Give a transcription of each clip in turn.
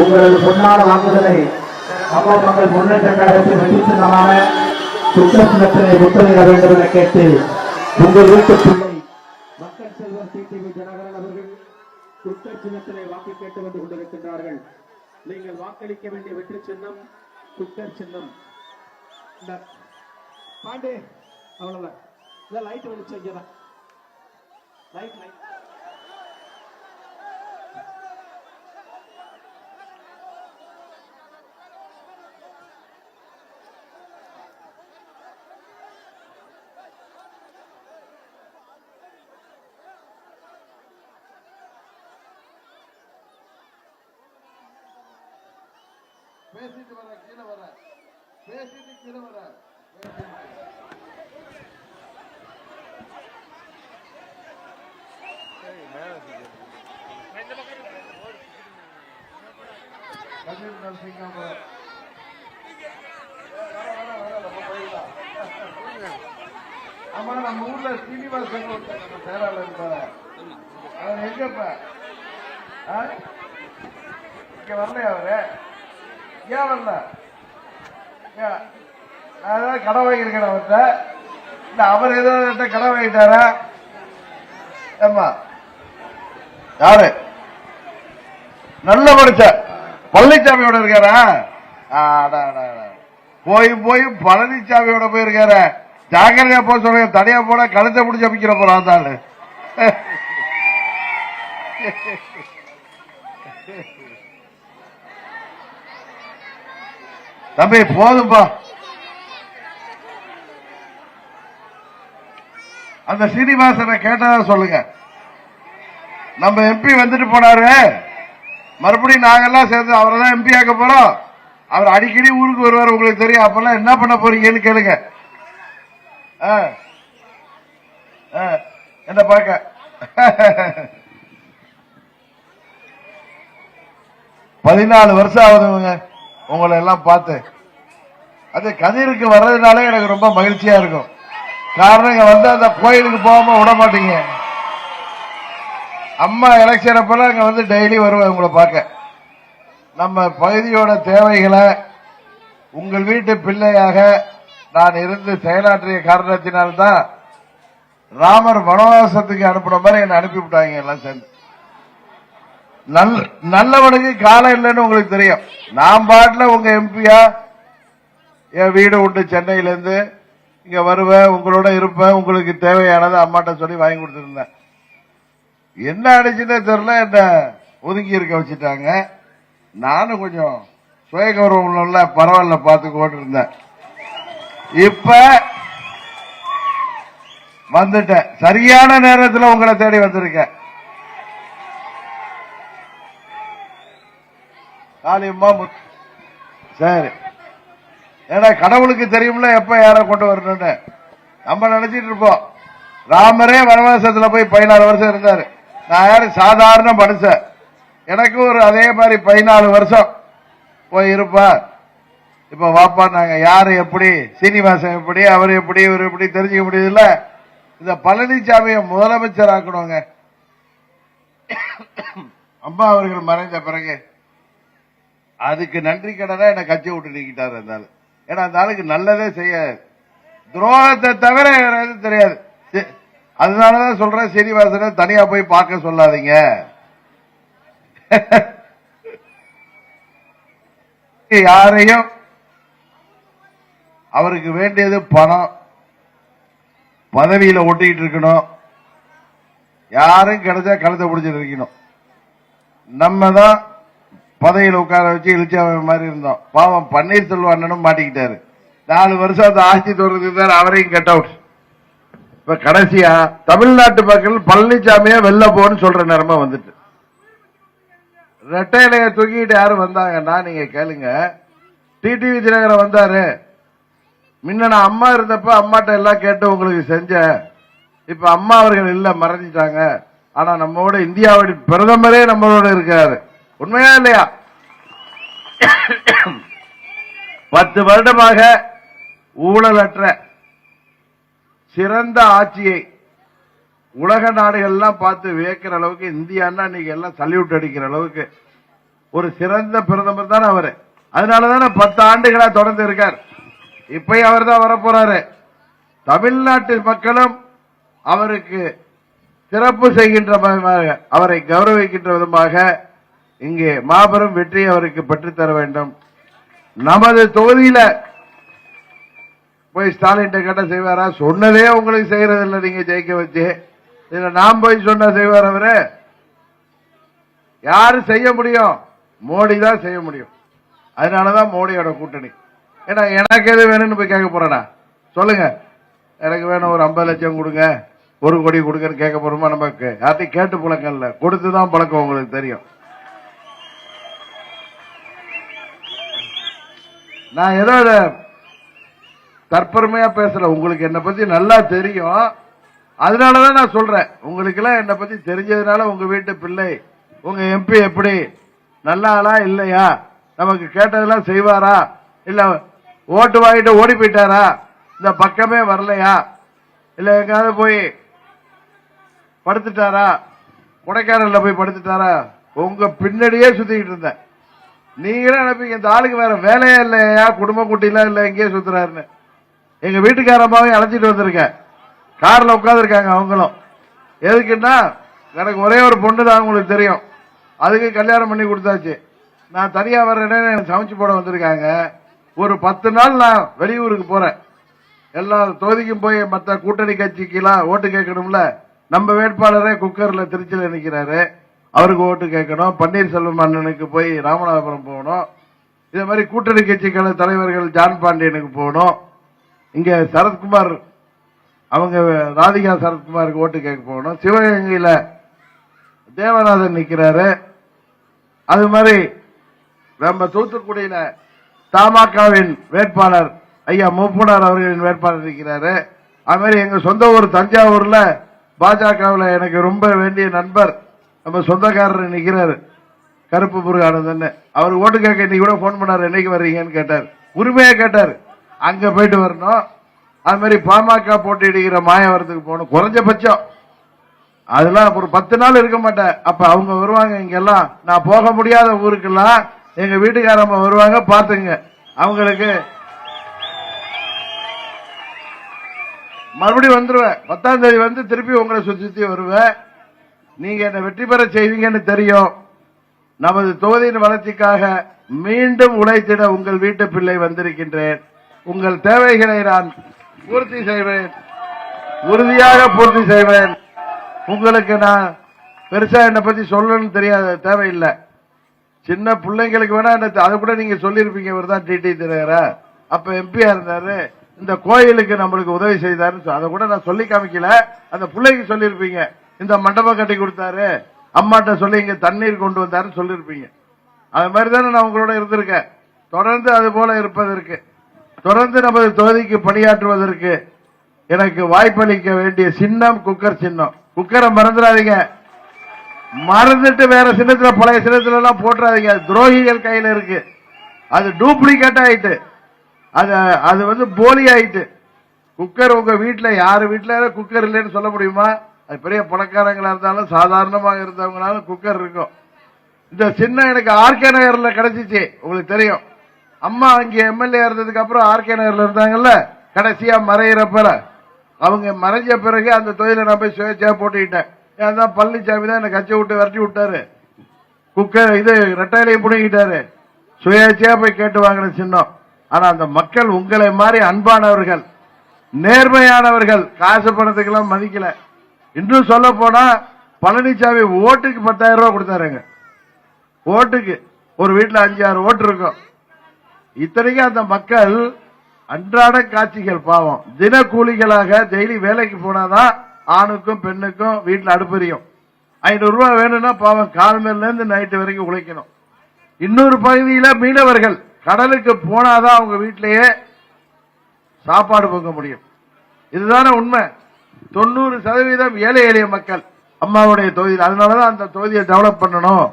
உங்களது பொன்னான வாக்குதலை அம்மா மக்கள் முன்னேற்ற கழகத்தில் வெற்றிச்சின்னமான சுற்றத்தினத்தினை முத்திரையிட வேண்டும் என கேட்டு உங்கள் வீட்டு பிள்ளை மக்கள் செல்வர் டிடிவி தினகரன் அவர்கள் சுற்ற சின்னத்தினை வாக்கு கேட்டு வந்து கொண்டிருக்கின்றார்கள். நீங்கள் வாக்களிக்க வேண்டிய வெற்றி சின்னம் குக்கர் சின்னம். பாண்டே அவ்வளவுதான். லைட் வெளிச்சம் இங்கதான். லைட் லைட் பேசிட்டு வர கீழே வர பேசிட்டு கீழே வர ஆமா நம்ம ஊர்ல சீனிவாசன் நம்ம பேராளர் இருப்பாரு. அவர் எங்கப்ப இங்க வரலையா அவரு? ஏன் வரல? நான் ஏதாவது கடை வாங்கியிருக்கேன் அவர்கிட்ட. இல்ல அவர் ஏதாவது கடை வாங்கிட்டாரா? ஏமா யாரு நல்ல படிச்ச பழனிசாமியோட இருக்காரா? போய் போய் பழனிசாமியோட போயிருக்காரு. ஜாக்கிரதையா போக சொல்லுங்க. தனியா போனா கழுத்தை பிடிச்சி அமைக்கிற போறான் தாள். தம்பி போதும்பா. அந்த சீனிவாசனை கேட்டதா சொல்லுங்க. நம்ம எம்பி வந்துட்டு போனாரு. மறுபடியும் நாங்கெல்லாம் சேர்ந்து அவரை தான் எம்பி ஆக்க போறோம். அவர் அடிக்கடி ஊருக்கு வருவார். உங்களுக்கு தெரியும். அப்பெல்லாம் என்ன பண்ண போறீங்கன்னு கேளுங்க. என்ன பார்க்க 14 வருஷம் ஆகுதுங்க உங்களை எல்லாம் பார்த்து. அது கதிருக்கு வர்றதுனால எனக்கு ரொம்ப மகிழ்ச்சியா இருக்கும். காரணம் இங்க வந்து அந்த கோயிலுக்கு போகாம விட மாட்டீங்க. அம்மா எலெக்ஷன் அப்பெல்லாம் இங்க வந்து டெய்லி வருவேன் உங்களை பார்க்க. நம்ம பகுதியோட தேவைகளை உங்கள் வீட்டு பிள்ளையாக நான் இருந்து செயலாற்றிய காரணத்தினால்தான் ராமர் வனவாசத்துக்கு அனுப்புன மாதிரி என்னை அனுப்பிவிட்டாங்க எல்லாம் சேர்ந்து. நல்லவனுக்கு காலம் இல்லைன்னு உங்களுக்கு தெரியும். நான் பாட்டில் உங்க எம்பியா என் வீடு உண்டு சென்னையில இருந்து இங்க வருவேன், உங்களோட இருப்பேன். உங்களுக்கு தேவையானதை அம்மாட்ட சொல்லி வாங்கி கொடுத்துருந்தேன். என்ன அடிச்சுன்னே தெரியல, என்ன ஒதுக்கி இருக்க வச்சுட்டாங்க. நானும் கொஞ்சம் சுய கௌரவம் உள்ள பரவாயில்ல பார்த்துக்கோட்டு இருந்தேன். இப்ப வந்துட்டேன். சரியான நேரத்தில் உங்களை தேடி வந்திருக்கேன். காளியம்மா சரி. ஏன்னா கடவுளுக்கு தெரியும்ல எப்ப யார கொண்டு வரணும்னு. நம்ம நினைச்சிட்டு இருப்போம். ராமரே வனவாசத்துல போய் 14 வருஷம் இருந்தாரு. நான் யாரு சாதாரண மனுஷன். எனக்கு ஒரு அதே மாதிரி 14 வருஷம் போய் இருப்பா. இப்ப வாப்பா நாங்க யாரு எப்படி, சீனிவாசன் எப்படி, அவர் எப்படி, இவர் எப்படி தெரிஞ்சுக்க முடியுதுல்ல. இந்த பழனிசாமியை முதலமைச்சர் ஆக்கணுங்க. அம்மா அவர்கள் மறைந்த பிறகு அதுக்கு நன்றி கடனா என்ன கட்சி விட்டு நீக்கிட்டாரு இருந்தாலும். ஏன்னா அந்த ஆளுக்கு நல்லதே செய்யாது, துரோகத்தை தவிர எதுவும் தெரியாது. அதனாலதான் சொல்றேன், சீனிவாசனை தனியா போய் பார்க்க சொல்லாதீங்க. யாரையும் அவருக்கு வேண்டியது பணம், பதவியில ஒட்டிக்கிட்டு இருக்கணும். யாரும் கிடைச்சா கழுத்தை பிடிச்சிட்டு இருக்கணும். நம்ம தான் பதவியில் உட்கார வச்சு இழிச்சா மாதிரி இருந்தோம். பாவம் பன்னீர்செல்வம் அண்ணனும் மாட்டிக்கிட்டாரு. 4 வருஷம் அந்த ஆட்சி தொடர்ந்து அவரையும் கட் அவுட். இப்ப கடைசியா தமிழ்நாட்டு மக்கள் பழனிசாமியா வெளில போன்னு சொல்ற நேரமா வந்துட்டு ரெட்டையிலைய தூக்கிட்டு யாரும் வந்தாங்கன்னா நீங்க கேளுங்க. டிடிவி தினகரன் வந்தாரு. முன்ன நான் அம்மா இருந்தப்ப அம்மாட்ட எல்லாம் கேட்டு உங்களுக்கு செஞ்சேன். இப்ப அம்மா அவர்கள் இல்ல, மறைஞ்சிட்டாங்க. ஆனா நம்மோட இந்தியாவுடைய பிரதமரே நம்மளோட இருக்காரு. உண்மையா இல்லையா? 10 வருடமாக ஊழலற்ற சிறந்த ஆட்சியை உலக நாடுகள் எல்லாம் பார்த்து வியக்கிற அளவுக்கு, இந்தியான்னா நீங்க எல்லாம் சல்யூட் அடிக்கிற அளவுக்கு ஒரு சிறந்த பிரதமர் தான் அவரு. அதனாலதானே 10 ஆண்டுகளா தொடர்ந்து இருக்கார். இப்பயும் அவர் தான் வரப்போறாரு. தமிழ்நாட்டு மக்களும் அவருக்கு சிறப்பு செய்கின்ற விதமாக, அவரை கௌரவிக்கின்ற விதமாக இங்கே மாபெரும் வெற்றி அவருக்கு பெற்றுத்தர வேண்டும். நமது தொகுதியில போய் ஸ்டாலின் கேட்ட செய்வாரா? சொன்னதே உங்களுக்கு செய்யறது இல்லை. நீங்க ஜெயிக்க வச்சு இதுல நாம் போய் சொன்ன செய்வார் அவரு? யாரு செய்ய முடியும்? மோடி தான் செய்ய முடியும். அதனாலதான் மோடியோட கூட்டணி. ஏன்னா எனக்கு எது வேணும்னு போய் கேட்க போறேனா? சொல்லுங்க. எனக்கு வேணும் ஒரு 50 லட்சம் கொடுங்க, 1 கோடி கொடுங்கன்னு கேட்க போறோமா? நமக்கு யார்ட்டையும் கேட்டு பழக்கம் இல்ல, கொடுத்துதான் பழக்கம். உங்களுக்கு தெரியும். நான் ஏதோ தற்பெருமையா பேசல. உங்களுக்கு என்னை பத்தி நல்லா தெரியும். அதனாலதான் நான் சொல்றேன். உங்களுக்கு எல்லாம் என்னை பத்தி தெரிஞ்சதுனால உங்க வீட்டு பிள்ளை, உங்க எம்பி எப்படி நல்ல ஆளா இல்லையா, நமக்கு கேட்டதெல்லாம் செய்வாரா, இல்ல ஓட்டு வாங்கிட்டு ஓடி போயிட்டாரா, இந்த பக்கமே வரலையா, இல்ல எங்காவது போய் படுத்துட்டாரா, கொடைக்கானல்ல போய் படுத்துட்டாரா, உங்க பின்னாடியே சுத்திக்கிட்டு இருந்தேன். நீங்களே நினைப்பீங்க இந்த ஆளுக்கு வேற வேலையா இல்லையா, குடும்ப குட்டிலாம் இல்ல, எங்கேயே சுத்துறாருன்னு. எங்க வீட்டுக்காரம்மாவையும் அழைச்சிட்டு வந்திருக்கேன். கார்ல உட்கார்ந்து இருக்காங்க அவங்களும். எதுக்குன்னா எனக்கு ஒரே ஒரு பொண்ணு தான், உங்களுக்கு தெரியும். அதுக்கு கல்யாணம் பண்ணி கொடுத்தாச்சு. நான் தனியா வர்றேன்னு சமைச்சு போட வந்திருக்காங்க. ஒரு 10 நாள் நான் வெளியூருக்கு போறேன். எல்லா தொகுதிக்கும் போய் மற்ற கூட்டணி கட்சிக்கெல்லாம் ஓட்டு கேட்கணும்ல. நம்ம வேட்பாளரே குக்கர்ல திருச்சியில நிக்கிறாரு, அவருக்கு ஓட்டு கேட்கணும். பன்னீர்செல்வம் அண்ணனுக்கு போய் ராமநாதபுரம் போகணும். இதே மாதிரி கூட்டணி கட்சிகள தலைவர்கள் ஜான் பாண்டியனுக்கு போகணும். இங்க சரத்குமார், அவங்க ராதிகா சரத்குமாருக்கு ஓட்டு கேட்க போகணும். சிவகங்கையில தேவநாதன் நிக்கிறாரு. அது மாதிரி நம்ம தூத்துக்குடியில தமாகவின் வேட்பாளர் ஐயா மூப்பனார் அவர்களின் வேட்பாளர் இருக்கிறாரு. அது மாதிரி எங்க சொந்த ஊர் தஞ்சாவூர்ல பாஜகவில் எனக்கு ரொம்ப வேண்டிய நண்பர், நம்ம சொந்தக்காரர் நிக்கிறாரு, கருப்பு முருகானந்தன். அவர் ஓட்டு கேட்க இன்னைக்கு கூட போன் பண்ணாரு, என்னைக்கு வர்றீங்கன்னு கேட்டார். உரிமையா கேட்டார். அங்க போயிட்டு வரணும். அது மாதிரி பாமக போட்டியிடுகிற மாயவரத்துக்கு போகணும். குறைஞ்சபட்சம் அதெல்லாம் ஒரு 10 நாள் இருக்க மாட்டேன். அப்ப அவங்க வருவாங்க. இங்கெல்லாம் நான் போக முடியாத ஊருக்கெல்லாம் எங்க வீட்டுக்காரம்மா வருவாங்க, பாத்துங்க. அவங்களுக்கு மறுபடியும் வந்துருவேன். 10ஆம் தேதி வந்து திருப்பி உங்களை சுத்தி வருவேன். நீங்க என்ன வெற்றி பெற செய்வீங்கன்னு தெரியும். நமது தொகுதியின் வளர்ச்சிக்காக மீண்டும் உழைத்திட உங்கள் வீட்டு பிள்ளை வந்திருக்கின்றேன். உங்கள் தேவைகளை நான் பூர்த்தி செய்வேன், உறுதியாக பூர்த்தி செய்வேன். உங்களுக்கு நான் பெருசா என்னை பத்தி சொல்லணும்னு தெரியாத தேவையில்லை. சின்ன பிள்ளைங்களுக்கு வேணா அதை கூட நீங்க சொல்லிருப்பீங்க. இவர் தான் டிடி தினகரா, அப்ப எம்பியா இருந்தாரு, இந்த கோயிலுக்கு நம்மளுக்கு உதவி செய்தாருன்னு அதை கூட நான் சொல்லி காமிக்கல. அந்த பிள்ளைக்கு சொல்லிருப்பீங்க, இந்த மண்டபம் கட்டி கொடுத்தாரு, அம்மாட்ட சொல்லி இங்க தண்ணீர் கொண்டு வந்தாருன்னு சொல்லிருப்பீங்க. அது மாதிரி தானே நான் உங்களோட இருந்திருக்கேன். தொடர்ந்து அது போல இருப்பதற்கு, தொடர்ந்து நமது தொகுதிக்கு பணியாற்றுவதற்கு எனக்கு வாய்ப்பளிக்க வேண்டிய சின்னம் குக்கர் சின்னம். குக்கரை மறந்துடாதீங்க. மறந்துட்டு வேற சின்னத்துல, பழைய சின்னத்துல எல்லாம் போட்டுறாதீங்க. துரோகிகள் கையில இருக்கு. அது டூப்ளிகேட் ஆயிட்டு, அது வந்து போலி ஆயிட்டு. குக்கர் உங்க வீட்டுல யாரு வீட்டுல குக்கர் இல்லைன்னு சொல்ல முடியுமா? அது பெரிய பணக்காரங்களா இருந்தாலும் சாதாரணமாக இருந்தவங்களாலும் குக்கர் இருக்கும். இந்த சின்னம் எனக்கு ஆர்கே நகர்ல கிடைச்சிச்சு, உங்களுக்கு தெரியும். அம்மா அங்கே எம்எல்ஏ இருந்ததுக்கு அப்புறம் ஆர்கே நகர்ல இருந்தாங்கல்ல, கடைசியா மறையிறப்ப அவங்க மறைஞ்ச பிறகு அந்த தொழிலை நான் போய் சுயேட்சையா போட்டுக்கிட்டேன். ஏன்னா பழனிசாமி தான் என்ன கட்சி விட்டு விரட்டி விட்டாரு. குக்கர் இது ரெட்டையிலையும் புடுங்கிட்டாரு. சுயேட்சையா போய் கேட்டு வாங்கின சின்னம். ஆனா அந்த மக்கள் உங்களை மாதிரி அன்பானவர்கள், நேர்மையானவர்கள், காசு பணத்துக்கு எல்லாம் மதிக்கல. இன்னும் சொல்ல போனா பழனிசாமி ஓட்டுக்கு 10,000 ரூபாய் கொடுத்தாருங்க. ஓட்டுக்கு ஒரு வீட்டுல 5-6 ஓட்டு இருக்கும். இத்தனைக்கும் அந்த மக்கள் அன்றாட காட்சிகள், பாவம் தினக்கூலிகளாக டெய்லி வேலைக்கு போனாதான் ஆணுக்கும் பெண்ணுக்கும் வீட்டுல அடுப்பெரியும். 500 ரூபாய் வேணும்னா பாவம் காலமேல இருந்து நைட்டு வரைக்கும் உழைக்கணும். இன்னொரு பகுதியில மீனவர்கள் கடலுக்கு போனாதான் அவங்க வீட்டிலேயே சாப்பாடு பொங்க முடியும். இதுதானே உண்மை. 90% ஏழை எளிய மக்கள் அம்மாவுடைய தொகுதியில். அதனாலதான் அந்த தொகுதியை டெவலப் பண்ணணும்,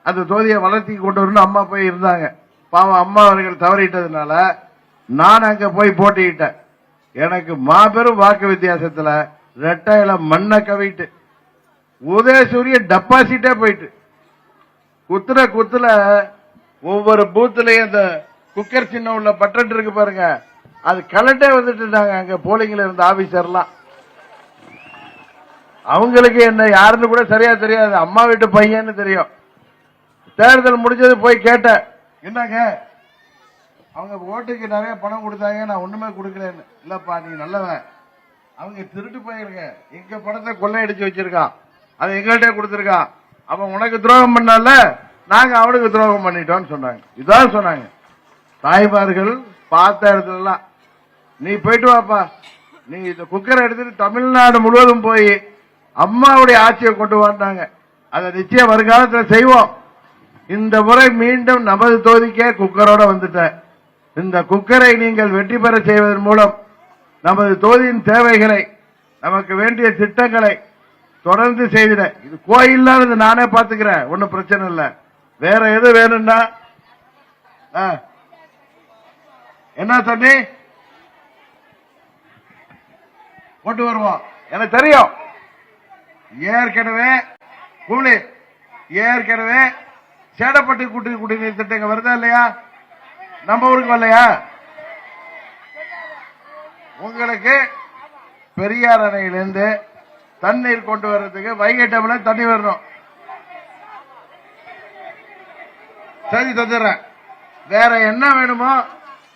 அந்த தொகுதியை வளர்த்தி கொண்டு வரணும் அம்மா போய் இருந்தாங்க. பாவம் அம்மா அவர்கள் தவறிட்டதுனால நான் அங்க போய் போட்டிக்கிட்டேன். எனக்கு மாபெரும் வாக்கு வித்தியாசத்துல ரெட்டையில மண்ணை கவிட்டு உதயசூரிய டெபாசிட்டே போயிட்டு குத்துல ஒவ்வொரு பூத்துலயும் இந்த குக்கர் சின்ன உள்ள பட்டன் இருக்கு பாருங்க, அது கலட்டே வந்துட்டு இருந்தாங்க அங்க போலிங்ல இருந்த ஆபீசர்லாம். அவங்களுக்கு என்ன யாருன்னு கூட சரியா தெரியாது, அம்மா வீட்டு பையன்னு தெரியும். தேர்தல் முடிஞ்சது போய் கேட்டேன், என்னங்க அவங்க ஓட்டுக்கு நிறைய பணம் கொடுத்தாங்க, நான் ஒண்ணுமே கொடுக்கலன்னு. இல்லப்பா நீ நல்லவன், அவங்க திருட்டு போயிருங்க, எங்க பணத்தை கொள்ளையடிச்சு வச்சிருக்கான், அதை எங்கள்கிட்ட கொடுத்துருக்கான், அவன் உனக்கு துரோகம் பண்ணால நாங்க அவனுக்கு துரோகம் பண்ணிட்டோம்னு சொன்னாங்க. இதான் சொன்னாங்க தாய்மார்கள் பார்த்த இடத்துல எல்லாம். நீ போயிட்டு வாப்பா, நீ இந்த குக்கரை எடுத்துட்டு தமிழ்நாடு முழுவதும் போய் அம்மாவுடைய ஆட்சியை கொண்டு வந்தாங்க. அதை நிச்சயம் வருங்காலத்தில் செய்வோம். இந்த முறை மீண்டும் நமது தொகுதிக்கே குக்கரோட வந்துட்டேன். இந்த குக்கரை நீங்கள் வெற்றி பெற செய்வதன் மூலம் நமது தொகுதியின் தேவைகளை, நமக்கு வேண்டிய திட்டங்களை தொடர்ந்து செய்திட. இது கோயில் இது நானே பாத்துக்கிறேன், ஒன்னும் பிரச்சனை இல்லை. வேற எது வேணும்னா என்ன தண்ணி கொண்டு வருவோம், எனக்கு தெரியும். ஏற்கனவே சேடப்பட்டு குடிநீர் திட்டங்க வருதா இல்லையா? நம்ம ஊருக்கு வரலையா? உங்களுக்கு பெரியார் அணையிலிருந்து தண்ணீர் கொண்டு வர்றதுக்கு வைகை டேம்ல தண்ணி வரணும். சரி தந்துடுறேன். வேற என்ன வேணுமோ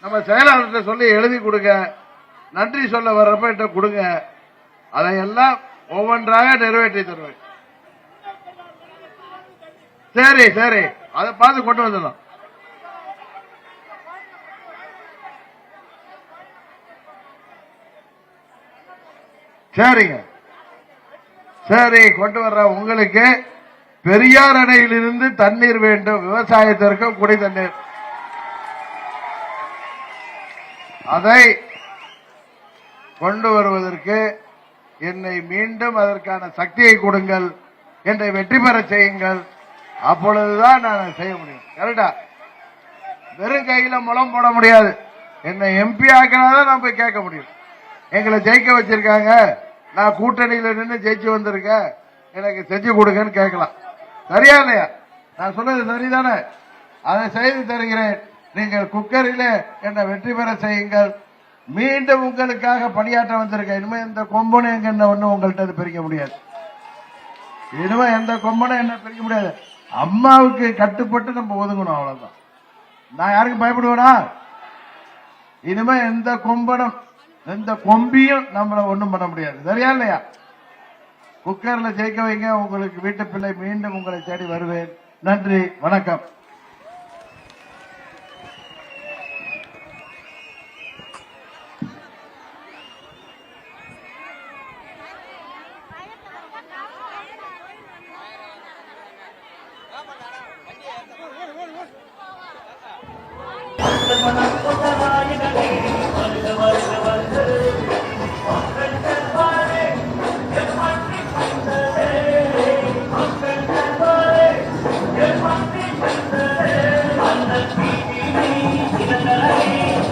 நம்ம செயலாளர்கிட்ட சொல்லி எழுதி கொடுங்க. நன்றி சொல்ல வர்றப்ப கொடுங்க, அதையெல்லாம் ஒவ்வொன்றாக நிறைவேற்றி தருவேன். சரி சரி, அதை பார்த்து கொண்டு வந்துடலாம். சரிங்க, சரி கொண்டு வர்ற. உங்களுக்கு பெரியார் அணையிலிருந்து தண்ணீர் வேண்டும், விவசாயத்திற்கு குடி தண்ணீர். அதை கொண்டு வருவதற்கு என்னை மீண்டும் அதற்கான சக்தியை கொடுங்கள், என்னை வெற்றி பெற செய்யுங்கள். அப்பொழுதுதான் நான் செய்ய முடியும். கரெக்டா? வெறும் கையில முளம் போட முடியாது. என்னை எம்பி ஆக்கினாதான் நான் போய் கேட்க முடியும். எங்களை ஜெயிக்க வச்சிருக்காங்க, நான் கூட்டணியில நின்று ஜெயிச்சு வந்திருக்கேன், எனக்கு செஞ்சு கொடுங்கன்னு கேட்கலாம். சரியா இல்லையா? நான் சொன்னது சரிதானே? அதை செய்து தருகிறேன். நீங்கள் குக்கரிலே என்னை வெற்றி பெற செய்யுங்கள். மீண்டும் உங்களுக்காக பணியாற்ற வந்திருக்கேன். இனிமே இந்த கொம்பனை எங்க என்ன ஒண்ணு உங்கள்கிட்ட பிரிக்க முடியாது. இனிமே எந்த கொம்பனை என்ன பிரிக்க முடியாது. அம்மாவுக்கு கட்டுப்பட்டு நம்ம ஒதுங்கணும், அவ்வளவுதான். நான் யாருக்கும் பயப்படுவேனா? இனிமே எந்த கொம்பனும் எந்த கொம்பியும் நம்மள ஒண்ணும் பண்ண முடியாது. சரியா இல்லையா? குக்கர்ல ஜெயிக்க வைங்க, உங்களுக்கு வீட்டு பிள்ளை மீண்டும் உங்களை தேடி வருவேன். நன்றி, வணக்கம்.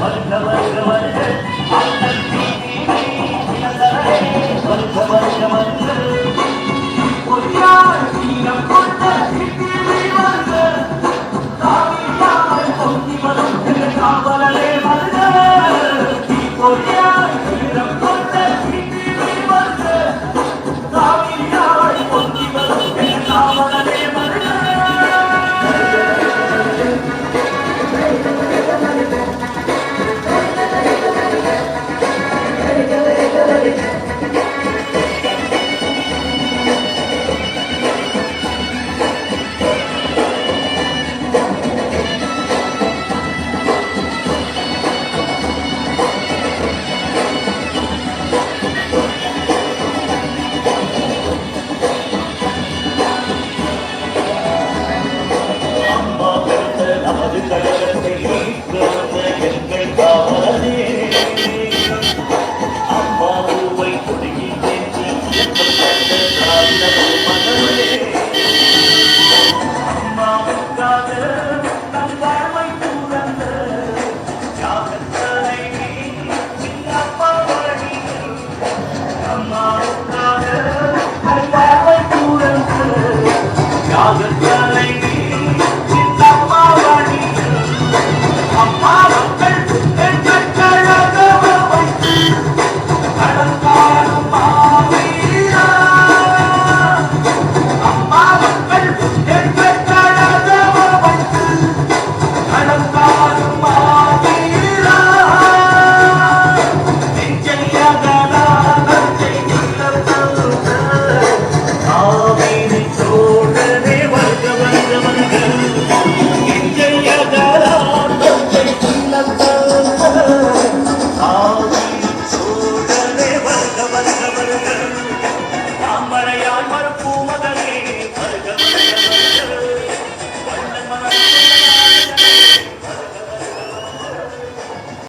வருக வருக வருக